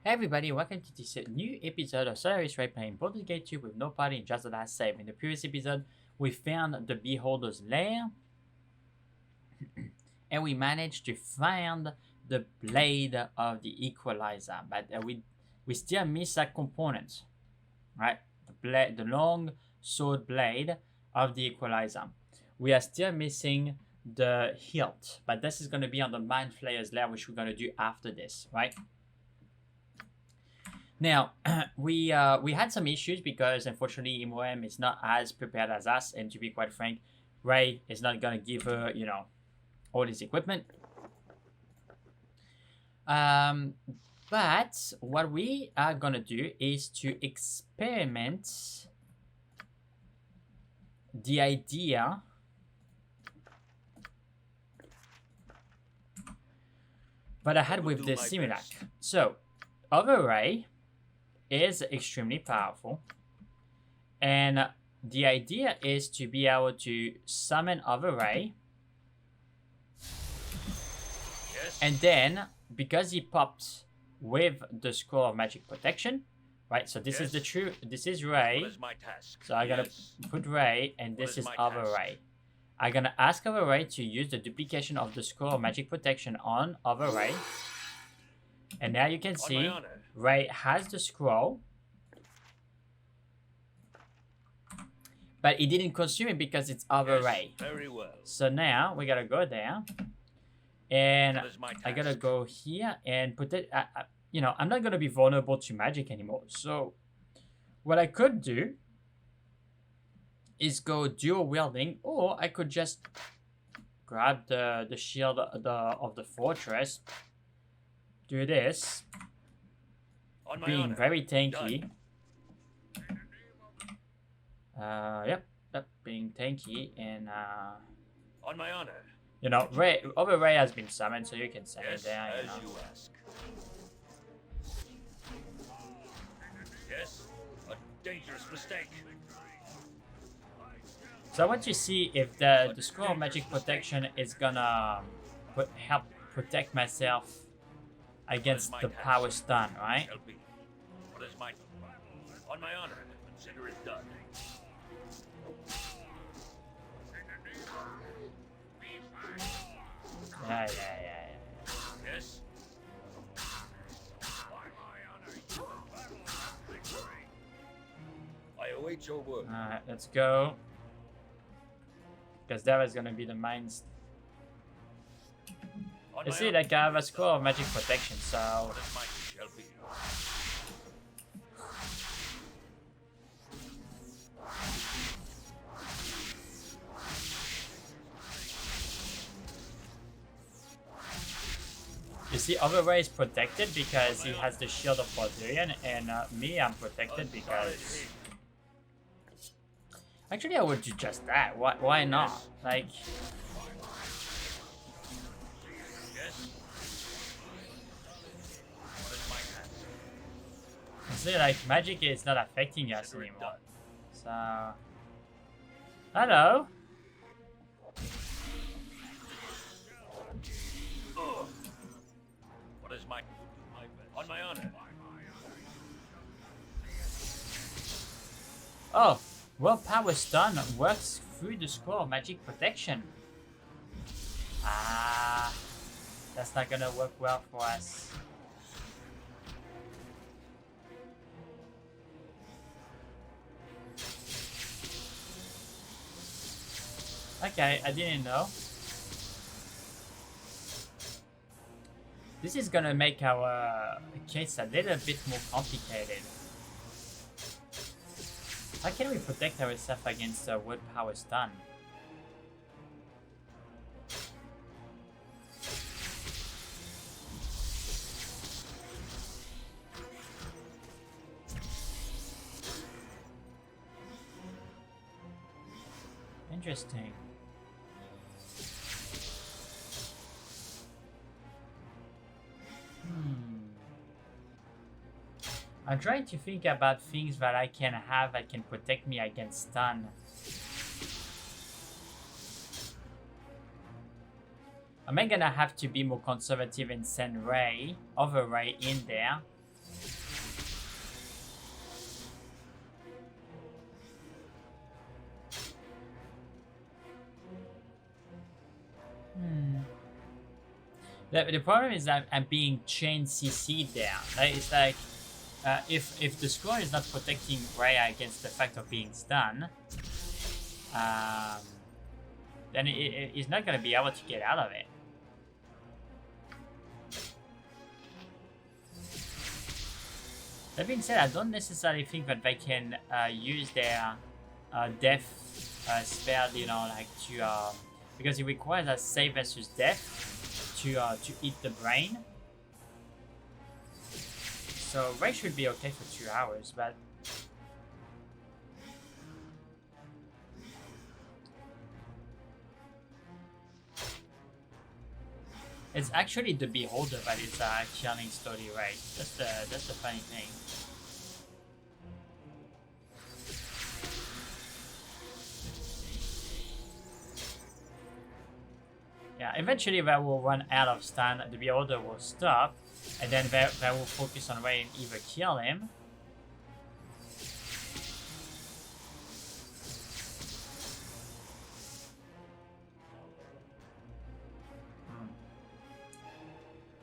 Hey everybody, welcome to this new episode of Solaris playing Baldur Gate 2 with no party and just the last save. In the previous episode, we found the Beholder's Lair and we managed to find the blade of the Equalizer, but we still miss a component, right? The long sword blade of the Equalizer. We are still missing the hilt, but this is going to be on the Mind Flayer's Lair, which we're going to do after this, right? Now, we had some issues because unfortunately Imoem is not as prepared as us, and to be quite frank, Ray is not gonna give her, all his equipment. But what we are gonna do is to experiment the idea that I had with the simulacr. So, Other Ray is extremely powerful, and the idea is to be able to summon Other Ray, and then because he popped with the Scroll of Magic Protection, right? So this is the true. This is Ray. So I gotta put Ray, and this is Other Ray. I'm gonna ask Other Ray to use the duplication of the Scroll of Magic Protection on Other Ray, and now you can see Ray has the scroll, but he didn't consume it because it's Other Ray. Very well. So now we gotta go there, and I gotta go here and put it. I'm not gonna be vulnerable to magic anymore. So what I could do is go dual wielding, or I could just grab the shield of the fortress, do this, being very tanky. Yep, being tanky, and on my honor. Other Ray has been summoned, so you can send it there. As you ask. Yes, a dangerous mistake. So I want to see if the Scroll of Magic Protection is gonna help protect myself against the power stun, right? What is my on my honor? Consider it done. Yeah. Yes. I await your word. Alright, let's go. Because that was gonna be the mines. You see, like I have a Scroll of Magic Protection, so What is mine shall be. you see, Other Ray is protected because he has the Shield of Baldurian, and me, I'm protected because. Actually, I would do just that. Why not? Like. See, like, magic is not affecting us anymore. So. Hello. What is my on my honor? Oh, World Power Stun works through the Scroll of Magic Protection. Ah, that's not gonna work well for us. Okay, I didn't know. This is gonna make our case a little bit more complicated. How can we protect ourselves against a World Power Stun? Interesting. I'm trying to think about things that I can have that can protect me against stun. Am I gonna have to be more conservative and send Ray, Other Ray in there The problem is that I'm being chain CC'd down. Like, it's like, if the score is not protecting Rhea against the fact of being stunned, then he's not going to be able to get out of it. That being said, I don't necessarily think that they can use their death spell, you know, like to because it requires a save versus death to eat the brain. So Ray should be okay for 2 hours, but it's actually the Beholder that is killing slowly Ray. That's the funny thing. Yeah, eventually they will run out of stun, the Beholder will stop, and then they will focus on Ray and either kill him.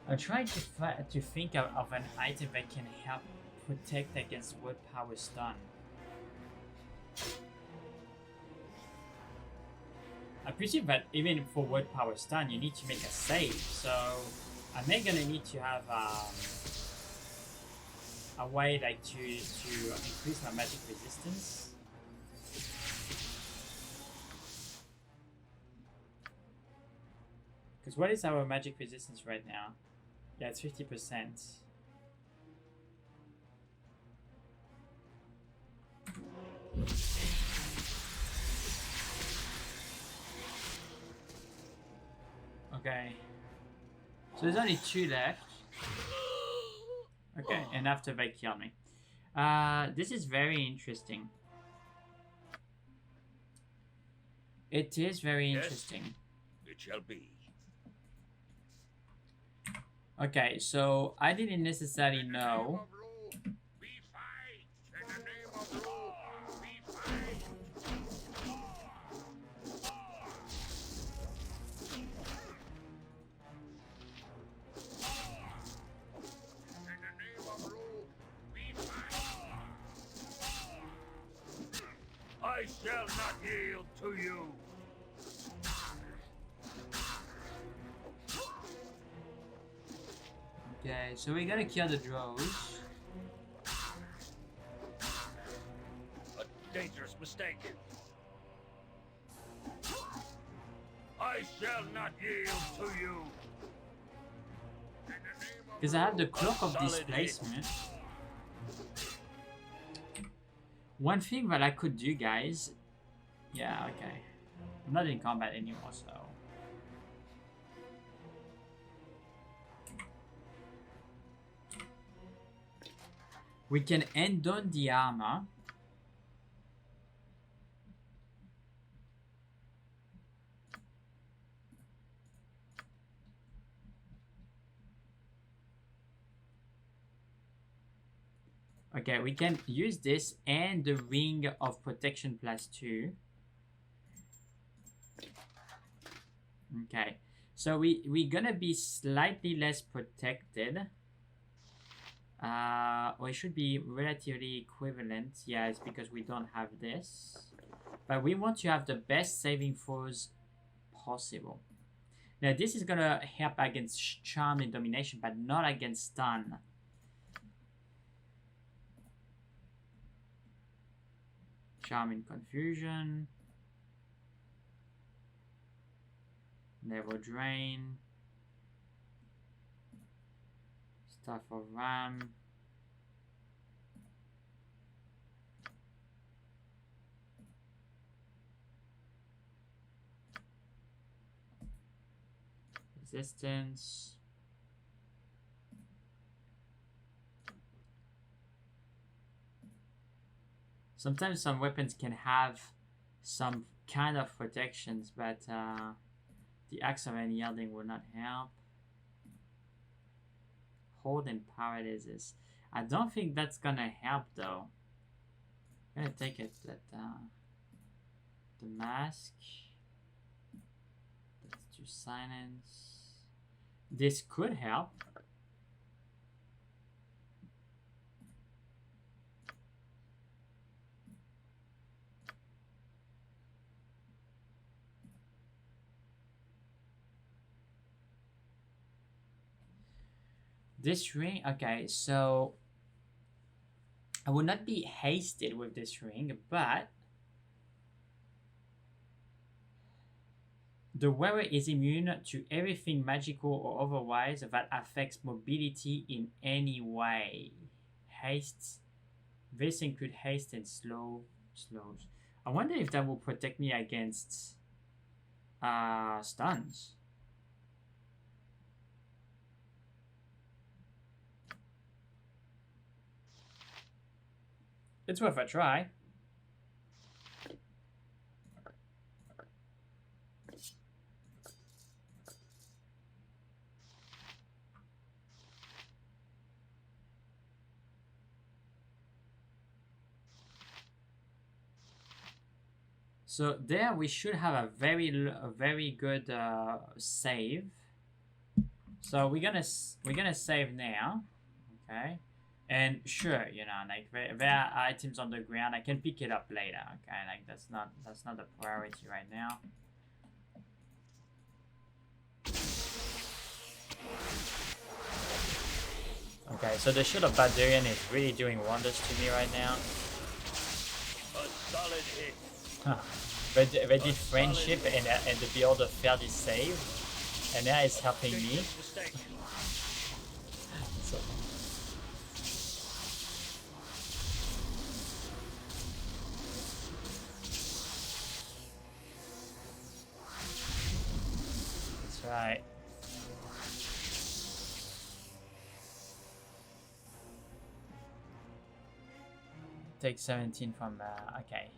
I'm trying to think of an item that can help protect against word power stun. I presume that even for word power stun, you need to make a save, so I'm gonna need to have a way like to increase my magic resistance. Because what is our magic resistance right now? Yeah, it's 50%. Okay. So there's only 2 left. Okay, and after they kill me. This is very interesting. It is very interesting. It shall be. Okay, so I didn't necessarily know. I shall not yield to you. Okay, so we gotta kill the drows. A dangerous mistake. I shall not yield to you. Because I have the Cloak of Displacement. One thing that I could do, guys... Yeah, okay. I'm not in combat anymore, so... We can end on the armor. Okay, we can use this and the Ring of Protection +2. Okay, so we're gonna be slightly less protected. Or it should be relatively equivalent. Yeah, it's because we don't have this. But we want to have the best saving throws possible. Now this is gonna help against Charm and Domination, but not against Stun. Charm and Confusion. Never Drain. Staff of Ram. Resistance. Sometimes some weapons can have some kind of protections, but the Axe of Unyielding will not help. Hold and Paralysis. I don't think that's gonna help though. I'm gonna take it that the Mask. Let's do Silence. This could help. This ring, okay, so I would not be hasted with this ring, but the wearer is immune to everything magical or otherwise that affects mobility in any way. Haste. This includes haste and slows. I wonder if that will protect me against stuns. It's worth a try. So there we should have a very good save. So we're gonna save now, okay? And sure, you know, like there are items on the ground. I can pick it up later, okay? Like that's not the priority right now. Okay, so the Shield of Baldurian is really doing wonders to me right now. A solid hit. Huh. They did friendship and the Beholder failed his save, and now it's helping me. So. That's right. Take 17 from okay.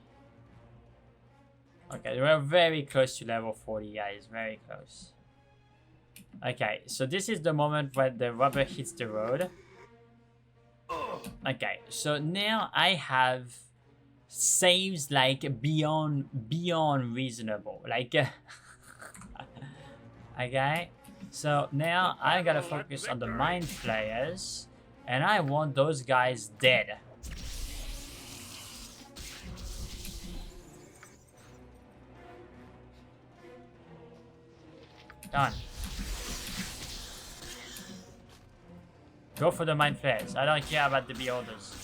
Okay, we're very close to level 40, guys. Very close. Okay, so this is the moment where the rubber hits the road. Okay, so now I have saves like beyond reasonable. Like, okay. So now I gotta focus on the mind flayers, and I want those guys dead. Done. Go for the mind flayers. I don't care about the beholders.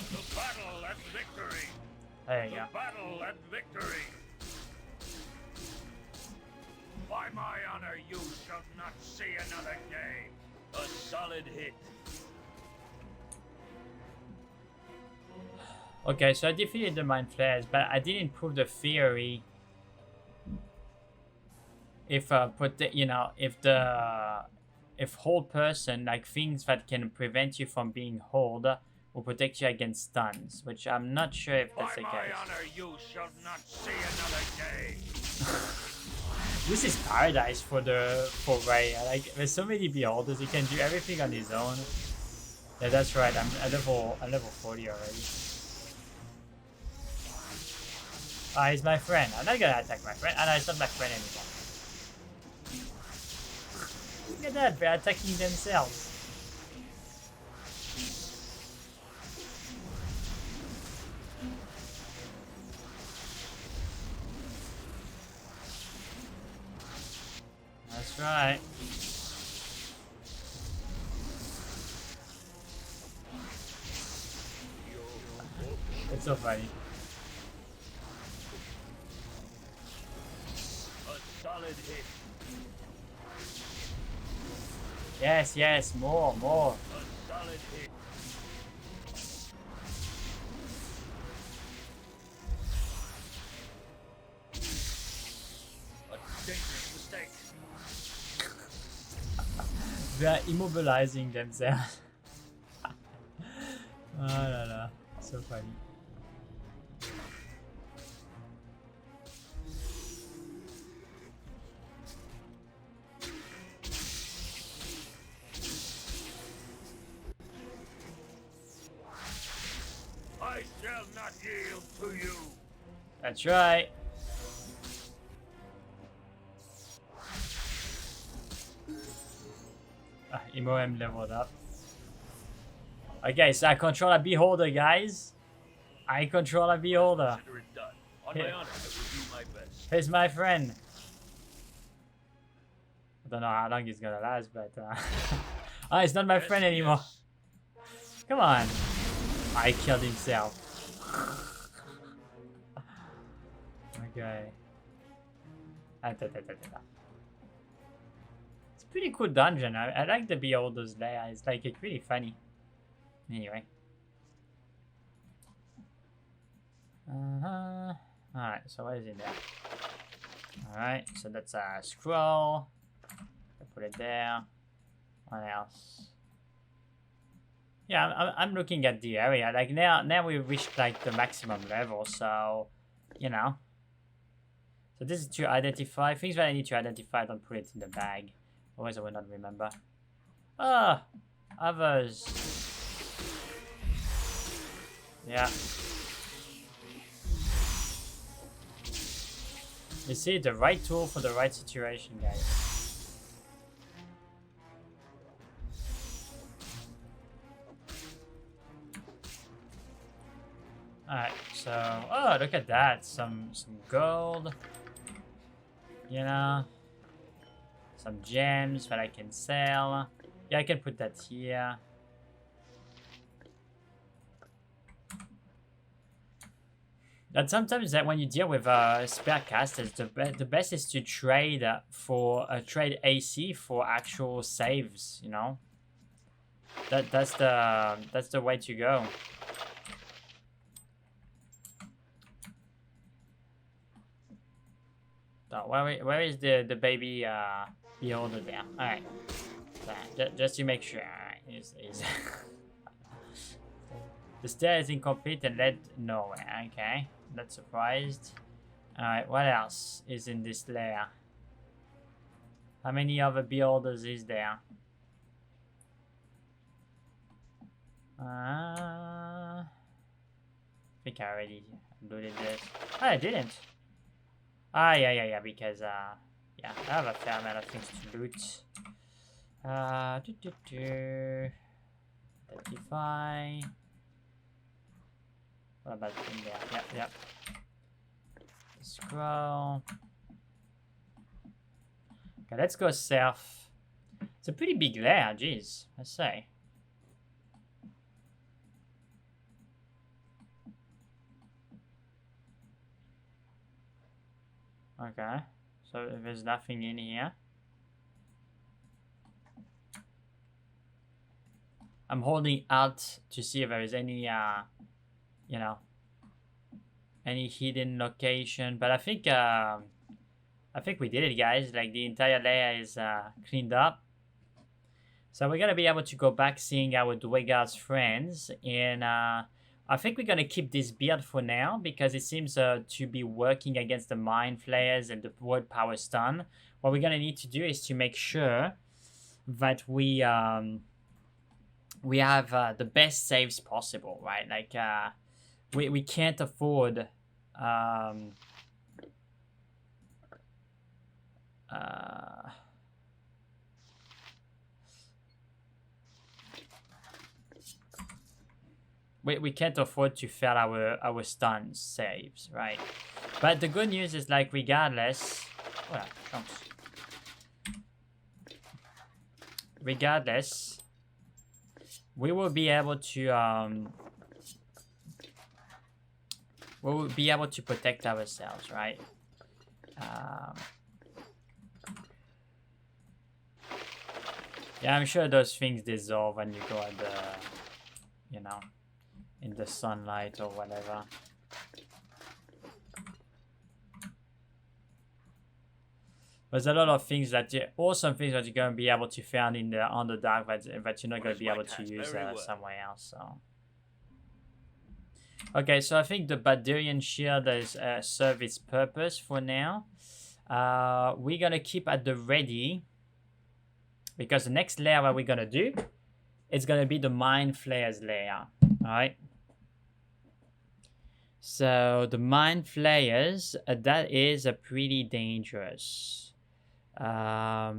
The battle and victory. There you go. The battle and victory. By my honor, you shall not see another day. A solid hit. Okay, so I defeated the mind flayers, but I didn't prove the theory. If if hold person, like things that can prevent you from being hold, will protect you against stuns, which I'm not sure if that's the case. By my honor, you shall not see another day. This is paradise for Ray. Like, there's so many beholders, he can do everything on his own. Yeah, that's right. I'm level 40 already. Ah, he's my friend. I'm not gonna attack my friend. Ah, no, it's not my friend anymore. Look at that, they're attacking themselves. That's right. It's so funny. A solid hit. Yes, yes, more. A solid hit. A dangerous mistake. They are immobilizing themselves. Oh la la, so funny. I shall not yield to you. That's right. Emo leveled up. Okay, so I control a beholder, guys. I control a beholder. Consider it done. On my honor, I will do my best. Here's my friend. I don't know how long he's gonna last, but oh, he's not my friend anymore. Come on. I killed himself. Okay. It's a pretty cool dungeon. I like the Beholder's Lair. It's like it's really funny. Anyway. Alright, so what is in there? Alright, so that's a scroll. I put it there. What else? Yeah, I'm looking at the area. Like now we reached like the maximum level, so you know. So this is to identify things that I need to identify. Don't put it in the bag, otherwise I will not remember. Ah, others. Yeah. You see, the right tool for the right situation, guys. Alright, so oh, look at that, some gold, you know, some gems that I can sell. Yeah, I can put that here. And sometimes that when you deal with spare casters, the best is to trade trade AC for actual saves. You know, that's the way to go. So where is the baby beholder there? All right, so, just to make sure. All right, is the stair is incomplete and led nowhere. Okay. Not surprised. Alright, what else is in this lair? How many other beholders is there? I think I already looted this. Oh, I didn't. Ah, yeah, because, yeah, I have a fair amount of things to loot. 35. What about in there? Yep. Scroll. Okay, let's go south. It's a pretty big lair, jeez, I say. Okay, so there's nothing in here. I'm holding Alt to see if there is any, you know, any hidden location. But I think we did it, guys. Like the entire layer is cleaned up. So we're gonna be able to go back seeing our Dwegar's friends, and I think we're gonna keep this build for now because it seems to be working against the Mind Flayers and the Word Power Stun. What we're gonna need to do is to make sure that we have the best saves possible, right? Like we can't afford we can't afford to fail our stun saves, right? But the good news is, like, regardless, well, regardless, we will be able to protect ourselves, right? Yeah, I'm sure those things dissolve when you go at the, you know, in the sunlight or whatever. There's a lot of things awesome things that you're going to be able to find in the Underdark that you're not going to be able to use somewhere else. So, okay, so I think the Baldurian Shield has served its purpose for now. We're going to keep at the ready, because the next layer what we're going to do is going to be the Mind Flayer's layer. Alright? So the Mind Flayers, that is a pretty dangerous. I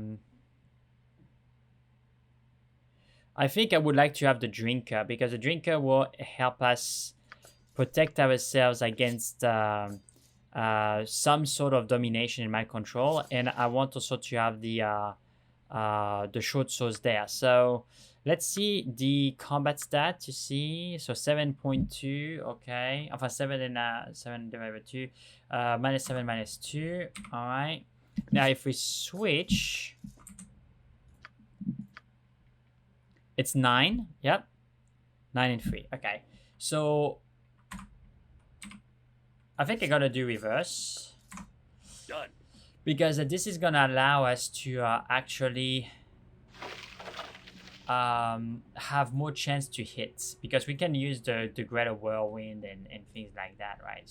think I would like to have the Drinker, because the Drinker will help us protect ourselves against some sort of domination in my control, and I want also to have the short swords there. So let's see the combat stat to see. So 7.2, okay. Enfin 7 and 7 divided by 2, -7 -2. All right. Now if we switch, it's 9. Yep, 9 and 3. Okay. So I think I gotta do reverse. Done. Because this is gonna allow us to actually have more chance to hit, because we can use the greater whirlwind and things like that, right?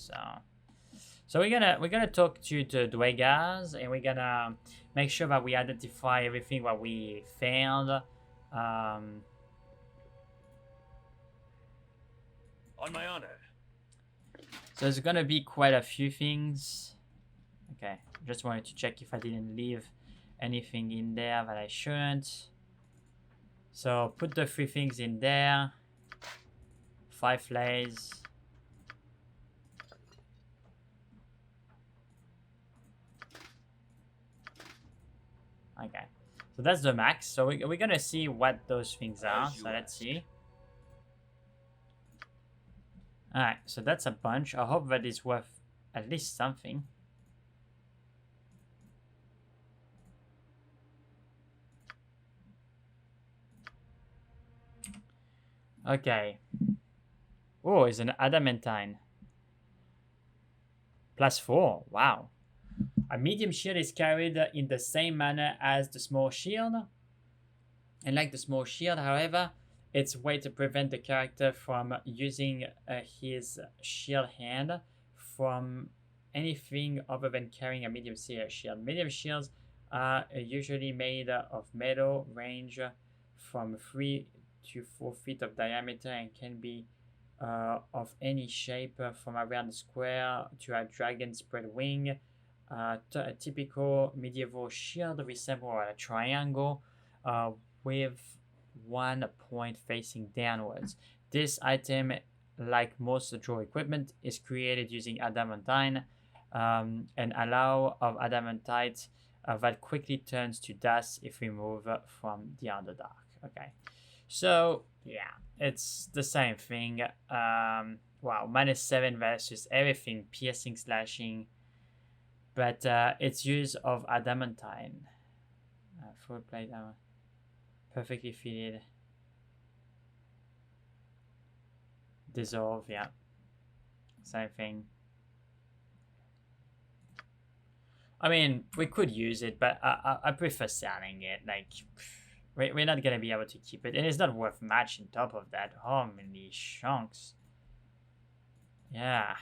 So we're gonna talk to the Dwegas, and we're gonna make sure that we identify everything that we found. On my honor. So there's gonna be quite a few things. Okay, just wanted to check if I didn't leave anything in there that I shouldn't. So put the 3 things in there. 5 flays. Okay, so that's the max. So we're gonna see what those things are. So let's see. Alright, so that's a bunch. I hope that is worth at least something. Okay. Oh, it's an adamantine. +4. Wow. A medium shield is carried in the same manner as the small shield. And like the small shield, however, it's a way to prevent the character from using his shield hand from anything other than carrying a medium shield. Medium shields are usually made of metal, range from 3 to 4 feet of diameter, and can be of any shape, from around a square to a dragon spread wing. A typical medieval shield resembles a triangle with 1 point facing downwards. This item, like most draw equipment, is created using adamantine, an alloy of adamantite that quickly turns to dust if removed from the Underdark. Okay, so yeah, it's the same thing. Wow, -7 versus everything, piercing, slashing, but it's use of adamantine. Full plate armor, perfectly fitted, dissolve. Yeah, same thing. I mean, we could use it, but I prefer selling it. Like, we're not gonna be able to keep it, and it's not worth much on top of that. How many chunks? Yeah,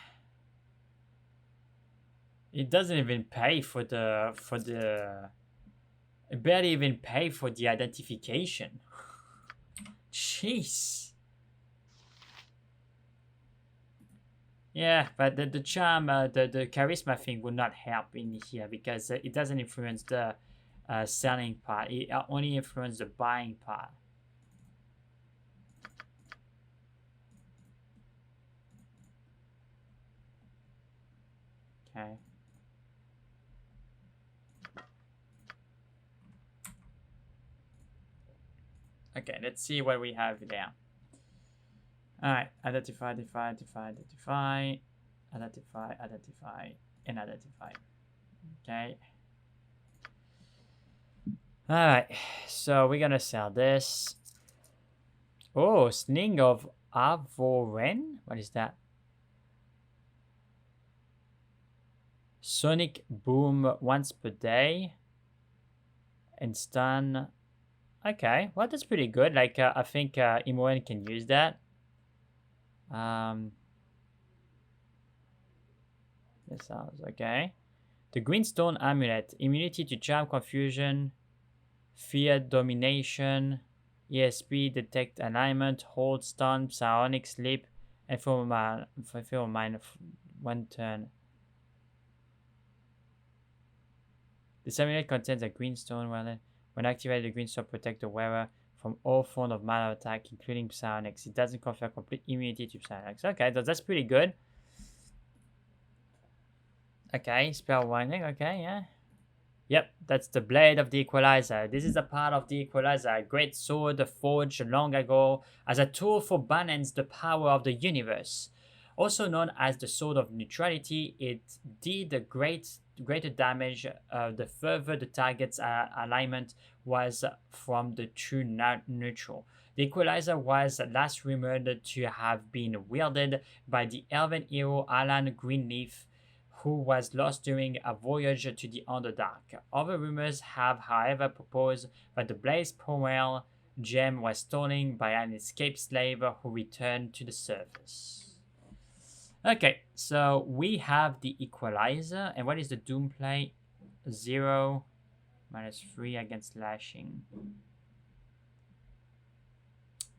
it doesn't even pay for the. It barely even pay for the identification. Jeez. Yeah, but the charm, the charisma thing would not help in here, because it doesn't influence the selling part. It only influences the buying part. Okay. Okay, let's see what we have there. Alright, identify, and identify. Okay. Alright, so we're gonna sell this. Oh, Sling of Avoren? What is that? Sonic Boom once per day. And stun. Okay, well, that's pretty good. Like, I think Imoen can use that. This sounds okay. The Greenstone Amulet. Immunity to Charm, Confusion, Fear, Domination, ESP, Detect Alignment, Hold, Stun, Psionic, Sleep, and for mine 1 turn. The amulet contains a green stone. When activated, the green stone protects the wearer from all forms of mana attack, including psionics. It doesn't confer complete immunity to psionics. Okay, that's pretty good. Okay, spell winding. Okay, yeah. Yep, that's the blade of the equalizer. This is a part of the equalizer, a great sword forged long ago as a tool for balance the power of the universe. Also known as the sword of neutrality, it did greater damage the further the target's alignment was from the true neutral. The equalizer was last rumored to have been wielded by the elven hero Alan Greenleaf, who was lost during a voyage to the Underdark. Other rumors have, however, proposed that the Blaze Powell gem was stolen by an escaped slave who returned to the surface. Okay, so we have the equalizer, and what is the doom play? 0 -3 against slashing.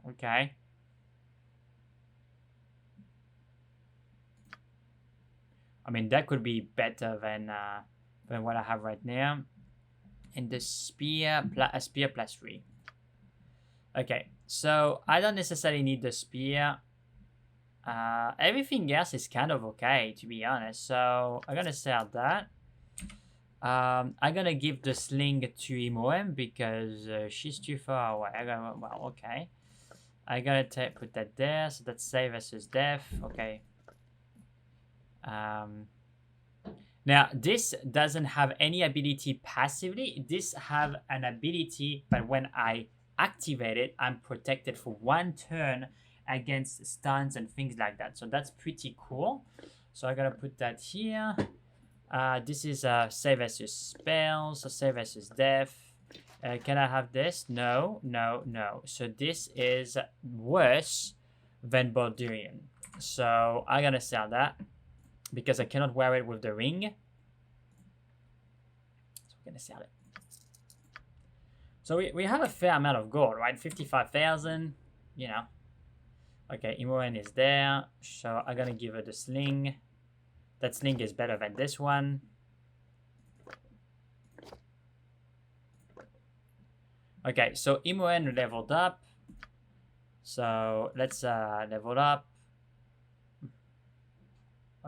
Okay. I mean, that could be better than what I have right now. And the spear, a spear +3. Okay, so I don't necessarily need the spear. Everything else is kind of okay, to be honest. So I'm gonna sell that. I'm gonna give the sling to Imoen because she's too far away. Well, okay. I gotta put that there. So that's save versus death. Okay. Now this doesn't have any ability passively. This have an ability, but when I activate it, I'm protected for 1 turn against stuns and things like that. So that's pretty cool. So I gotta put that here. This is save versus spells, so save versus death. Can I have this? No. So this is worse than Baldurian. So I'm gonna sell that because I cannot wear it with the ring. So we're gonna sell it. So we have a fair amount of gold, right? 55,000, you know. Okay, Imoen is there. So I'm gonna give her the sling. That sling is better than this one. Okay, so Imoen leveled up. So let's level up.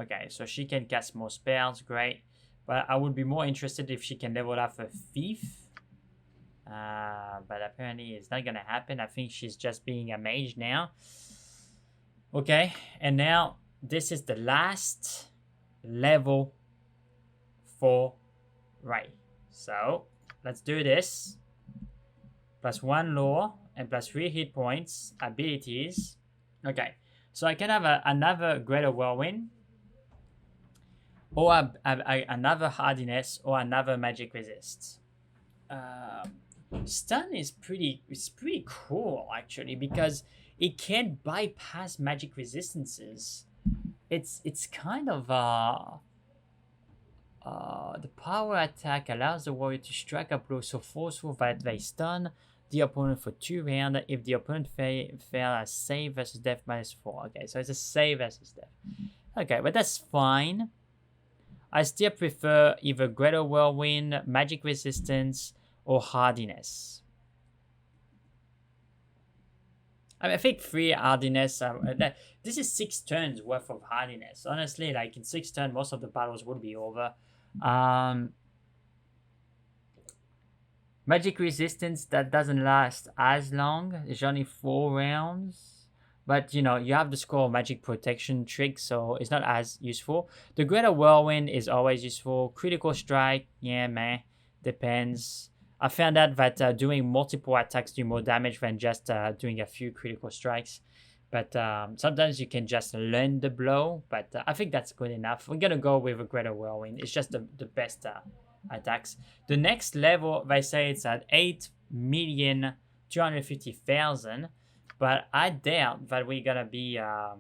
Okay, so she can cast more spells, great. But I would be more interested if she can level up a thief. But apparently it's not gonna happen. I think she's just being a mage now. Okay, and now this is the last level for Ray. So let's do this. +1 lore and +3 hit points, abilities. Okay, so I can have another Greater Whirlwind, or another Hardiness, or another Magic Resist. Stun is pretty cool actually, because it can bypass magic resistances. It's kind of the power attack allows the warrior to strike a blow so forceful that they stun the opponent for 2 rounds if the opponent fail a save versus death -4. Okay, so it's a save versus death. Okay, but that's fine. I still prefer either Greater Whirlwind, Magic Resistance, or Hardiness. I think 3 Hardiness. This is 6 turns worth of Hardiness. Honestly, like in 6 turns, most of the battles would be over. Magic Resistance, that doesn't last as long. It's only 4 rounds. But, you know, you have the Scroll of Magic Protection trick, so it's not as useful. The Greater Whirlwind is always useful. Critical Strike, yeah, meh. Depends. I found out that doing multiple attacks do more damage than just doing a few critical strikes. But sometimes you can just learn the blow. But I think that's good enough. We're going to go with a Greater Whirlwind. It's just the best attacks. The next level, they say it's at 8,250,000. But I doubt that we're going to be... yeah,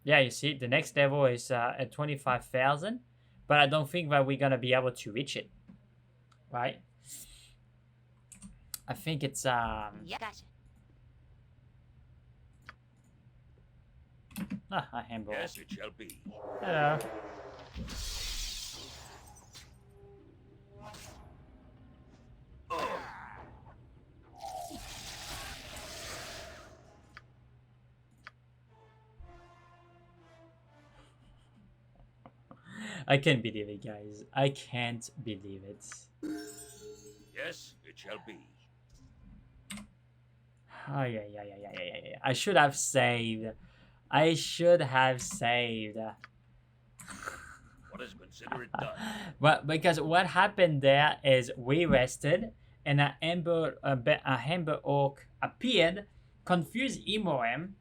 you see, the next level is at 25,000. But I don't think that we're going to be able to reach it. Right? I think it's... Yeah, gotcha. Ah, a handball. Yes, it shall be. Hello. I can't believe it, guys. I can't believe it. Yes, it shall be. Oh, yeah. I should have saved. I should have saved. What is considered done? Well, because what happened there is we rested, and a Amber Orc appeared, confused Imoen,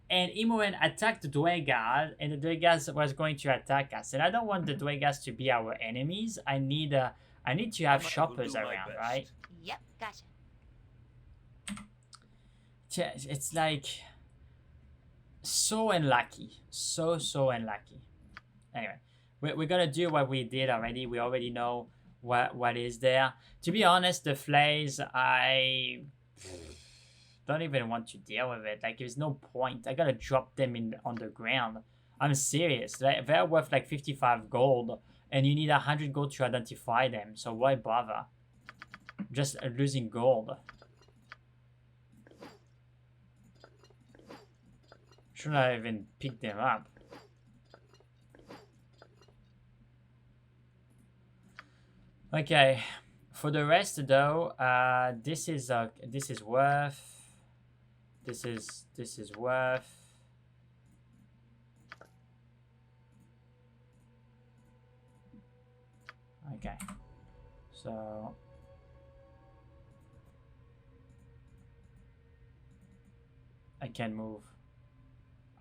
and Imoen attacked the Dwegas, and the Dwegas was going to attack us. And I don't want the Dwegas to be our enemies. I need to have shoppers around, right? Yep, gotcha. It's like so unlucky, so unlucky. Anyway, we're gonna do what we did already. We already know what is there. To be honest, the flays, I don't even want to deal with it. Like, there's no point. I gotta drop them on the ground. I'm serious. They're worth like 55 gold, and you need 100 gold to identify them. So why bother? Just losing gold. Shouldn't I even pick them up? Okay, for the rest though, this is worth. This is worth. Okay, so I can move.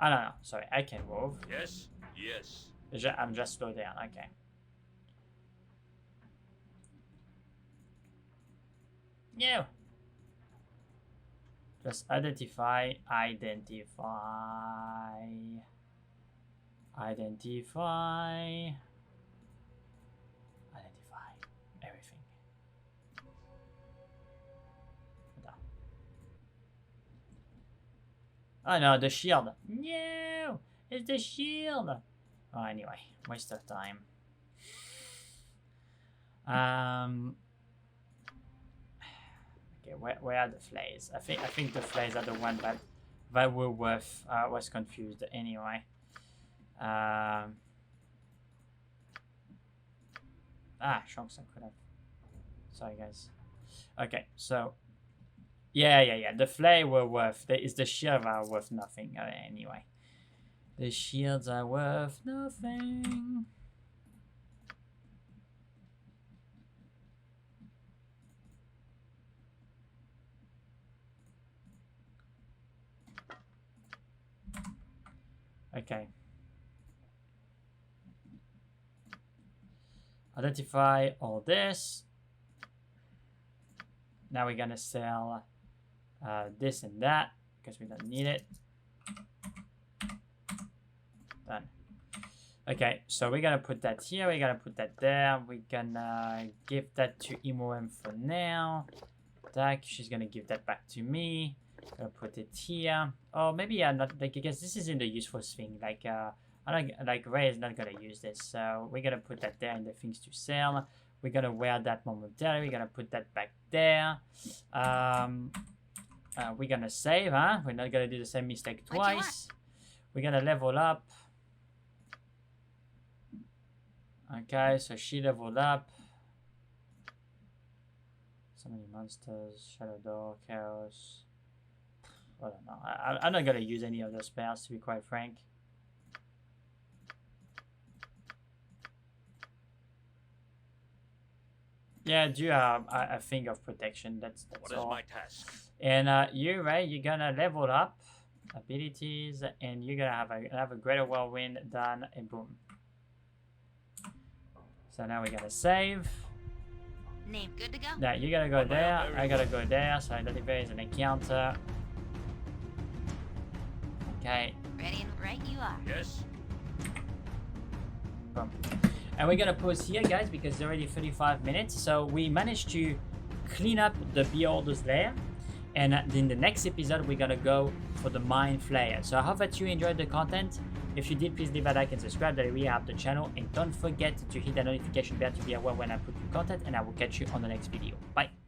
Oh, no, sorry, I can move. Yes, yes. I'm just slow down, okay. No. Just identify everything. Oh no, the shield. No, it's the shield. Oh, anyway, waste of time. Okay, where are the flays? I think the flays are the one that were worth. Was confused anyway. Chunks I could have. Sorry, guys. Okay, so. Yeah. The flay were worth. The shield are worth nothing anyway. The shields are worth nothing. Okay. Identify all this. Now we're gonna sell this and that because we don't need it. Done. Okay, so we're gonna put that here. We're gonna put that there. We're gonna give that to Imoen for now. Attack. She's gonna give that back to me. Gonna put it here. Oh, maybe I'm not. Like, I guess this isn't a useful thing. Like, Ray is not gonna use this, so we're gonna put that there in the things to sell. We're gonna wear that momentarily. We're gonna put that back there. We're gonna save, huh? We're not gonna do the same mistake twice. We're gonna level up. Okay, so she leveled up. So many monsters. Shadow Door, Chaos. I don't know. I'm not gonna use any of those spells, to be quite frank. Yeah, do a thing of protection. That's what all. What is my task? And you, Ray, you're gonna level up abilities, and you're gonna have a greater whirlwind done, and boom. So now we gotta save. Name good to go? Yeah, you gotta go there. I gotta go there. So identify is an encounter. Okay. Ready and right you are. Yes. Boom. And we're gonna pause here, guys, because it's already 35 minutes. So we managed to clean up the Beholder's Lair. And in the next episode, we're gonna go for the Mind Flayer. So I hope that you enjoyed the content. If you did, please leave a like and subscribe. That really helps the channel. And don't forget to hit the notification bell to be aware when I put new content. And I will catch you on the next video. Bye.